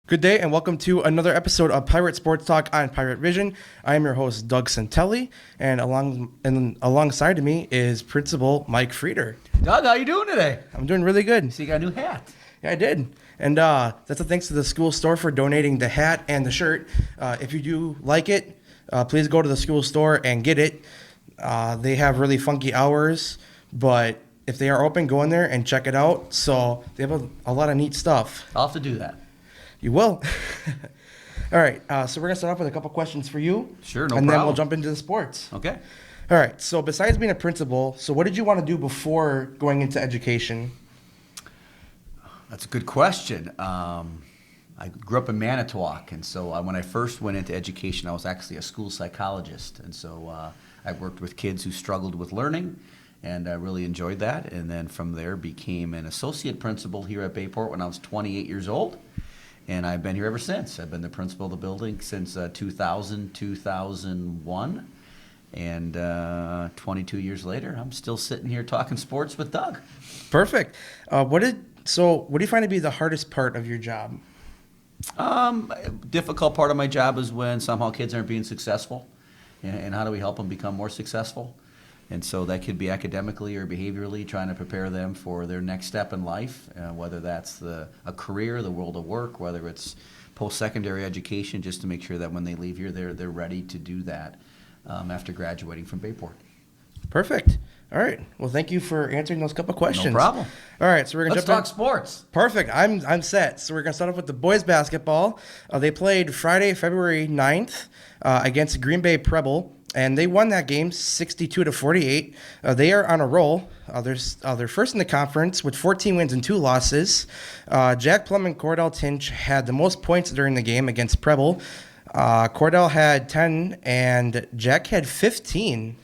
Good day and welcome to another episode of Pirate Sports Talk on Pirate Vision. I am your host, Doug Santelli, and alongside of me is Principal Mike Frieder. Doug, how you doing today? I'm doing really good. So you got a new hat. Yeah, I did. And that's a thanks to the school store for donating the hat and the shirt. If you do like it, please go to the school store and get it. They have really funky hours, but if they are open, go in there and check it out. So they have a lot of neat stuff. I'll have to do that. You will. All right, so we're going to start off with a couple questions for you. Sure, no and problem. And then we'll jump into the sports. Okay. All right, so besides being a principal, so what did you want to do before going into education? That's a good question. I grew up in Manitowoc, and so when I first went into education, I was actually a school psychologist. And so I worked with kids who struggled with learning, and I really enjoyed that. And then from there became an associate principal here at Bayport when I was 28 years old. And I've been here ever since. I've been the principal of the building since 2001. And 22 years later, I'm still sitting here talking sports with Doug. Perfect. What do you find to be the hardest part of your job? Difficult part of my job is when somehow kids aren't being successful. And how do we help them become more successful? And so that could be academically or behaviorally, trying to prepare them for their next step in life, whether that's a career, the world of work, whether it's post-secondary education, just to make sure that when they leave here, they're ready to do that after graduating from Bayport. Perfect. All right. Well, thank you for answering those couple questions. No problem. All right, so we're gonna Let's talk sports. Perfect. I'm set. So we're gonna start off with the boys basketball. They played Friday, February 9th against Green Bay Preble. And they won that game 62-48. They are on a roll. They're first in the conference with 14 wins and 2 losses. Jack Plum and Cordell Tinch had the most points during the game against Preble. Cordell had 10 and Jack had 15.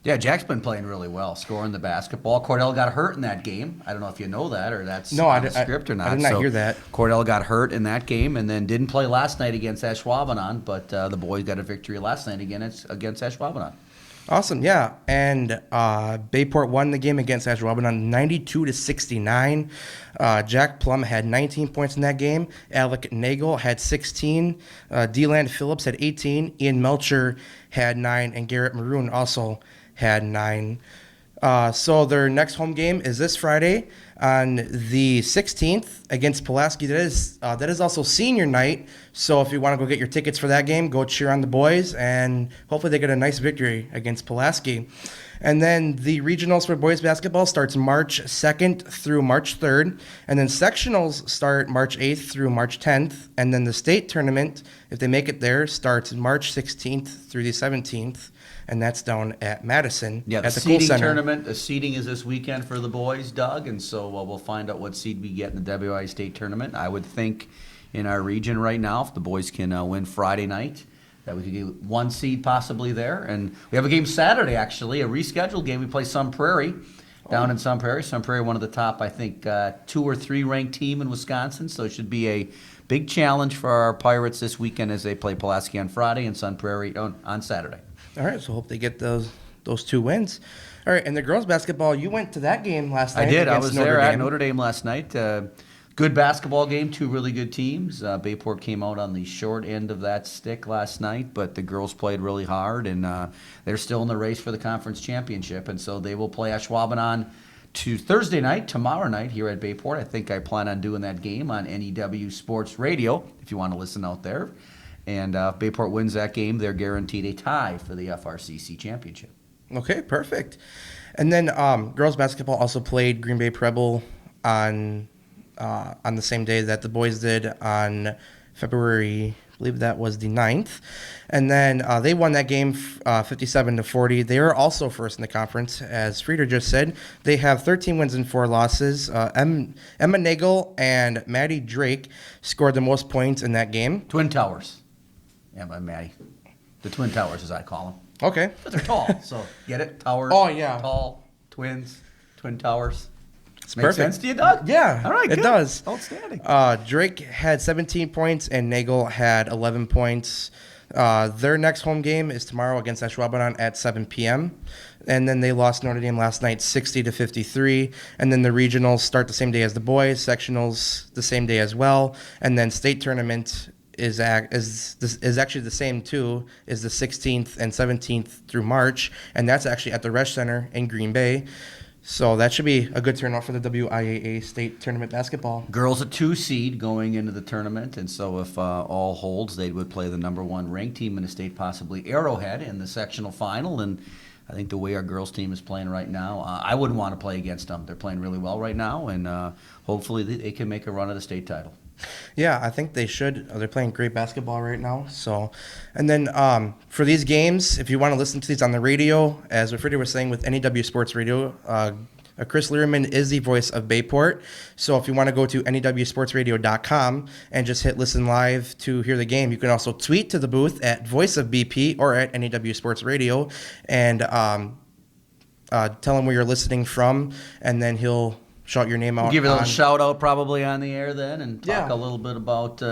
Yeah, Jack's been playing really well, scoring the basketball. Cordell got hurt in that game. I don't know if you know that or that's on the script or not. I did not hear that. Cordell got hurt in that game and then didn't play last night against Ashwaubenon, but the boys got a victory last night against Ashwaubenon. Awesome, yeah. And Bayport won the game against Ashwaubenon 92-69. Jack Plum had 19 points in that game. Alec Nagel had 16. D-Land Phillips had 18. Ian Melcher had 9. And Garrett Maroon also had 9. So their next home game is this Friday on the 16th against Pulaski. That is also senior night. So if you want to go get your tickets for that game, go cheer on the boys, and hopefully they get a nice victory against Pulaski. And then the regionals for boys basketball starts March 2nd through March 3rd. And then sectionals start March 8th through March 10th. And then the state tournament, if they make it there, starts March 16th through the 17th. And that's down at Madison. Yeah, at the seeding Cool Center. tournament. The seeding is this weekend for the boys, Doug, and so we'll find out what seed we get in the WI State tournament. I would think in our region right now, if the boys can win Friday night, that we could get 1 seed possibly there. And we have a game Saturday, actually, a rescheduled game. We play Sun Prairie down in Sun Prairie. Sun Prairie, one of the top, I think, 2 or 3 ranked team in Wisconsin, so it should be a big challenge for our Pirates this weekend as they play Pulaski on Friday and Sun Prairie on Saturday. All right, so hope they get those 2 wins. All right, and the girls basketball, you went to that game last night. I did. I against was Notre there Dame. at Notre Dame last night. Good basketball game, 2 really good teams. Bayport came out on the short end of that stick last night, but the girls played really hard, and they're still in the race for the conference championship, and so they will play Ashwaubenon to Thursday night, tomorrow night here at Bayport. I think I plan on doing that game on NEW Sports Radio, if you want to listen out there. And if Bayport wins that game, they're guaranteed a tie for the FRCC championship. Okay, perfect. And then girls basketball also played Green Bay Preble on the same day that the boys did on February, I believe that was the 9th. And then they won that game 57-40. They are also first in the conference, as Frieder just said. They have 13 wins and 4 losses. Emma Nagel and Maddie Drake scored the most points in that game. Twin Towers. Yeah, by Maddie. The Twin Towers, as I call them. Okay. But they're tall, so get it? Towers. Oh, yeah. Tall, twins, Twin Towers. It's Makes perfect. sense to you, Doug? Yeah, All right, it good. does. Outstanding. Drake had 17 points and Nagel had 11 points. Their next home game is tomorrow against Ashwaubenon at 7 p.m. And then they lost Notre Dame last night 60-53. And then the regionals start the same day as the boys, sectionals the same day as well. And then state tournament is actually the same too, is the 16th and 17th through March. And that's actually at the Resch Center in Green Bay. So that should be a good turnout for the WIAA state tournament basketball. Girls a 2 seed going into the tournament, and so if all holds, they would play the number 1 ranked team in the state, possibly Arrowhead, in the sectional final. And I think the way our girls team is playing right now, I wouldn't want to play against them. They're playing really well right now, and hopefully they can make a run at the state title. Yeah, I think they should. They're playing great basketball right now. So, and then for these games, if you want to listen to these on the radio, as Freddie was saying with NEW Sports Radio, Chris Learman is the voice of Bayport. So if you want to go to newsportsradio.com and just hit listen live to hear the game, you can also tweet to the booth at Voice of BP or at NEW Sports Radio and tell him where you're listening from, and then he'll shout your name out. Give you a little shout out probably on the air then, and talk a little bit about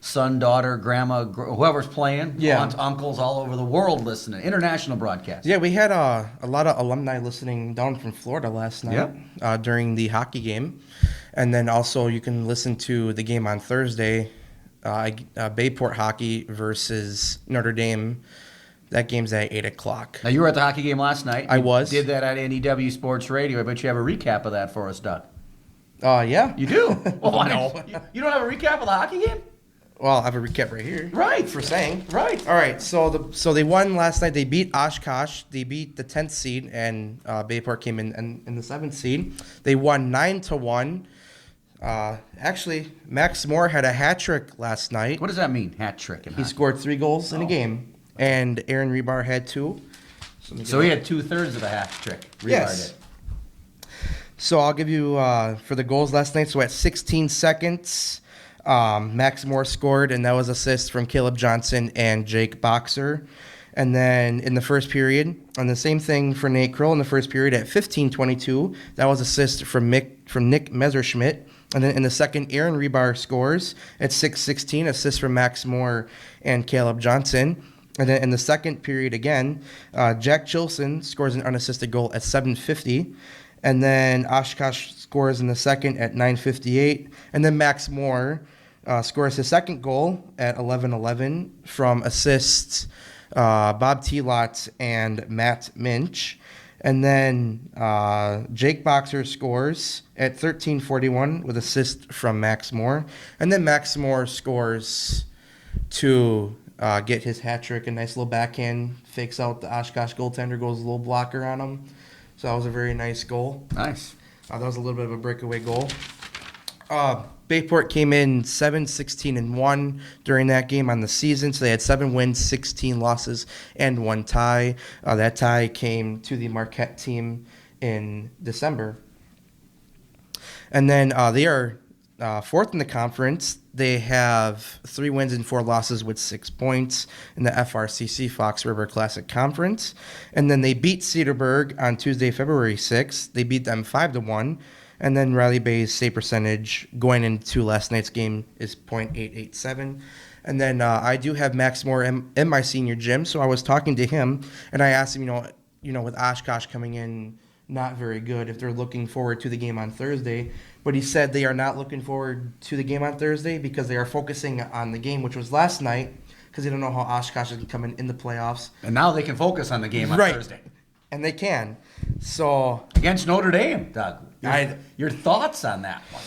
son, daughter, grandma, whoever's playing, aunts, uncles all over the world listening. International broadcast. Yeah, we had a lot of alumni listening down from Florida last night during the hockey game. And then also you can listen to the game on Thursday, Bayport hockey versus Notre Dame. That game's at 8 o'clock. Now, you were at the hockey game last night. I was. Did that at NEW Sports Radio. I bet you have a recap of that for us, Doug. Yeah. You do? Well, I know. You don't have a recap of the hockey game? Well, I have a recap right here. Right. For saying. Right. All right, so they won last night. They beat Oshkosh. They beat the 10th seed, and Bayport came in the 7th seed. They won 9-1. Actually, Max Moore had a hat trick last night. What does that mean, hat trick? He scored 3 goals in a game. And Aaron Rebar had 2. So he had 2/3 of a hat trick. Rebar yes. Did. So I'll give you for the goals last night. So at 16 seconds, Max Moore scored, and that was assist from Caleb Johnson and Jake Boxer. And then in the first period, and the same thing for Nate Kroll in the first period at 15:22, that was assist from Nick Messerschmidt. And then in the second, Aaron Rebar scores at 6:16, assist from Max Moore and Caleb Johnson. And then in the second period again, Jack Chilson scores an unassisted goal at 7:50. And then Oshkosh scores in the second at 9:58. And then Max Moore scores his second goal at 11:11 from assists Bob Telot and Matt Minch. And then Jake Boxer scores at 13:41 with assist from Max Moore. And then Max Moore scores to get his hat trick, a nice little backhand, fakes out the Oshkosh goaltender, goes a little blocker on him. So that was a very nice goal. Nice. That was a little bit of a breakaway goal. Bayport came in 7-16-1 during that game on the season. So they had 7 wins, 16 losses, and 1 tie. That tie came to the Marquette team in December. And then they are 4th in the conference. They have 3 wins and 4 losses with 6 points in the FRCC Fox River Classic Conference. And then they beat Cedarburg on Tuesday, February 6th. They beat them 5-1. And then Riley Bay's save percentage going into last night's game is .887. And then I do have Max Moore in my senior gym, so I was talking to him, and I asked him, with Oshkosh coming in not very good, if they're looking forward to the game on Thursday. But he said they are not looking forward to the game on Thursday because they are focusing on the game, which was last night, because they don't know how Oshkosh is coming in the playoffs. And now they can focus on the game on Thursday. And they can. So against Notre Dame, Doug. Your thoughts on that one?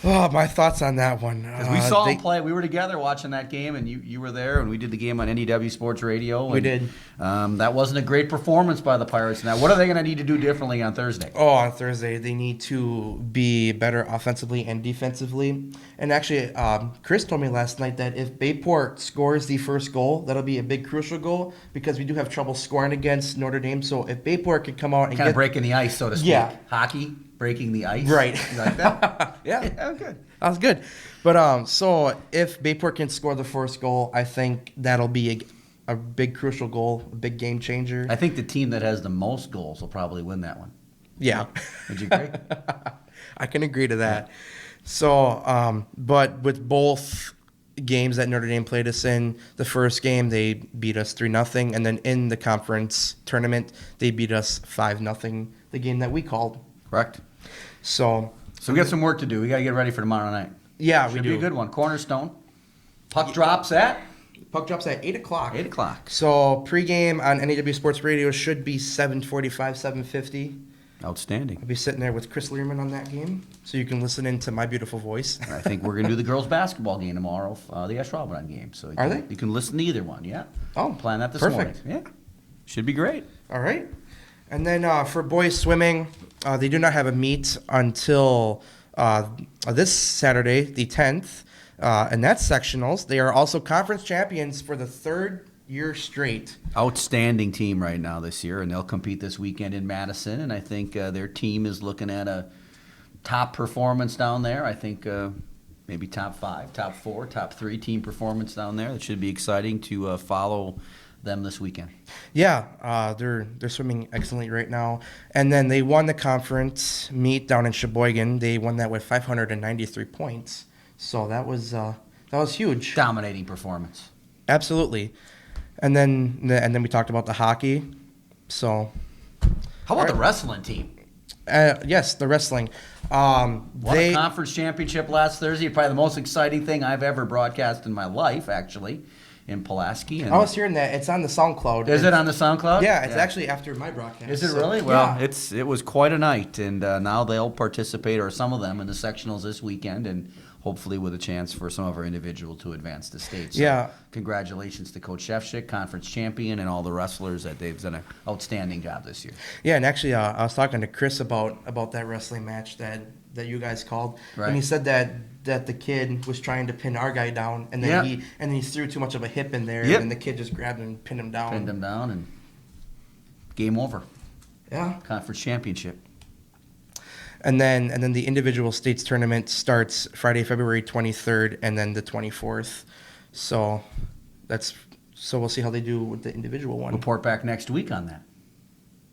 Oh, my thoughts on that one. Because we saw them play. We were together watching that game, and you were there, and we did the game on NEW Sports Radio. And, we did. That wasn't a great performance by the Pirates. Now, what are they going to need to do differently on Thursday? Oh, on Thursday, they need to be better offensively and defensively. And actually, Chris told me last night that if Bayport scores the first goal, that'll be a big crucial goal because we do have trouble scoring against Notre Dame. So if Bayport could come out and kind of breaking the ice, so to speak. Yeah. Hockey. Breaking the ice. Right. You like that? Yeah. Good. That was good. But so if Bayport can score the first goal, I think that'll be a big crucial goal, a big game changer. I think the team that has the most goals will probably win that one. Yeah. Would you agree? I can agree to that. So, but with both games that Notre Dame played us in. The first game, they beat us 3-0. And then in the conference tournament, they beat us 5-0, the game that we called. Correct. So we got some work to do. We got to get ready for tomorrow night. yeah, Should we be a do. good one. Cornerstone. Puck drops at Puck drops at 8 o'clock. 8 o'clock. So pregame on NAW Sports Radio should be 7:45, 7:50. Outstanding. I'll be sitting there with Chris Learman on that game, so you can listen into my beautiful voice. I think we're going to do the girls' basketball game tomorrow, the Ashwaubenon game. So Are they? You can listen to either one, yeah. Oh, Plan that this perfect. morning. Yeah. Should be great. All right. And then for boys swimming, they do not have a meet until this Saturday, the 10th, and that's sectionals. They are also conference champions for the third year straight. Outstanding team right now this year, and they'll compete this weekend in Madison. And I think their team is looking at a top performance down there. I think maybe top 5, top 4, top 3 team performance down there. It should be exciting to follow them this weekend. Yeah, they're swimming excellently right now. And then they won the conference meet down in Sheboygan. They won that with 593 points. So that was huge. Dominating performance. Absolutely. And then we talked about the hockey. So How about the wrestling team? yes, the wrestling. Won a conference championship last Thursday. Probably the most exciting thing I've ever broadcast in my life, actually, in Pulaski. And I was hearing that it's on the SoundCloud. is it on the SoundCloud? Yeah, it's actually after my broadcast. Is it so- really? Well, yeah. it was quite a night, and now they'll participate, or some of them, in the sectionals this weekend, and hopefully with a chance for some of our individual to advance to state. So Yeah. Congratulations to Coach Shefchik, conference champion, and all the wrestlers that they've done an outstanding job this year. Yeah, and actually, I was talking to Chris about that wrestling match that you guys called, Right. and he said that the kid was trying to pin our guy down, and then Yeah. he threw too much of a hip in there, Yep. and the kid just grabbed him and pinned him down. Pinned them down, and game over. Yeah, Conference championship. and then the individual states tournament starts Friday, February 23rd, and then the 24th. So we'll see how they do with the individual one. Report back next week on that.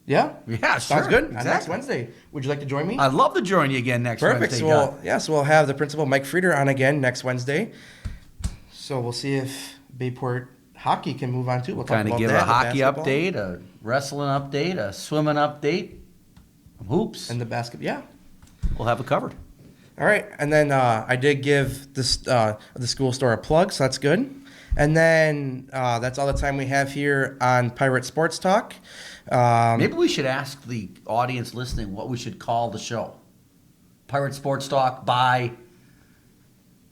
Yeah, Yeah, sounds sure. good. On next Exactly. Wednesday, would you like to join me? I'd love to join you again next Perfect. Wednesday. So we'll have the principal Mike Frieder on again next Wednesday. So we'll see if Bayport hockey can move on too. We'll talk Kind of about give that, a the hockey basketball, update, a wrestling update, a swimming update, hoops. and the basket. Yeah. We'll have it covered. All right, and then I did give this the school store a plug, so that's good. And then that's all the time we have here on Pirate Sports Talk. Maybe we should ask the audience listening what we should call the show. Pirate Sports Talk by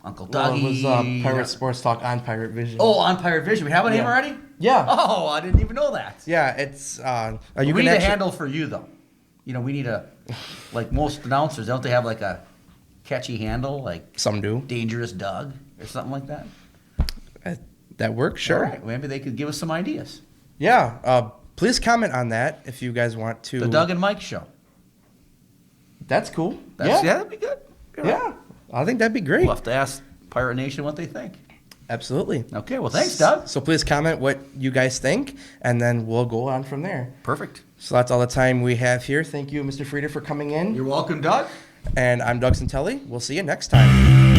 Uncle Well, Dougie. it was Pirate Sports Talk on Pirate Vision. Oh, on Pirate Vision. We have a name Yeah. already? Yeah. Oh, I didn't even know that. Yeah, it's you we can need a actually, handle for you, though. You know, we need a, like most announcers, don't they have like a catchy handle, like some do. Dangerous Doug or something like that? That works, sure. All right, maybe they could give us some ideas. Yeah, please comment on that if you guys want to. The Doug and Mike Show. That's cool. Yeah, that'd be good. Yeah, I think that'd be great. We'll have to ask Pirate Nation what they think. Absolutely. Okay, well, thanks, Doug. So please comment what you guys think, and then we'll go on from there. Perfect. So that's all the time we have here. Thank you, Mr. Frieder, for coming in. You're welcome, Doug. And I'm Doug Santelli. We'll see you next time.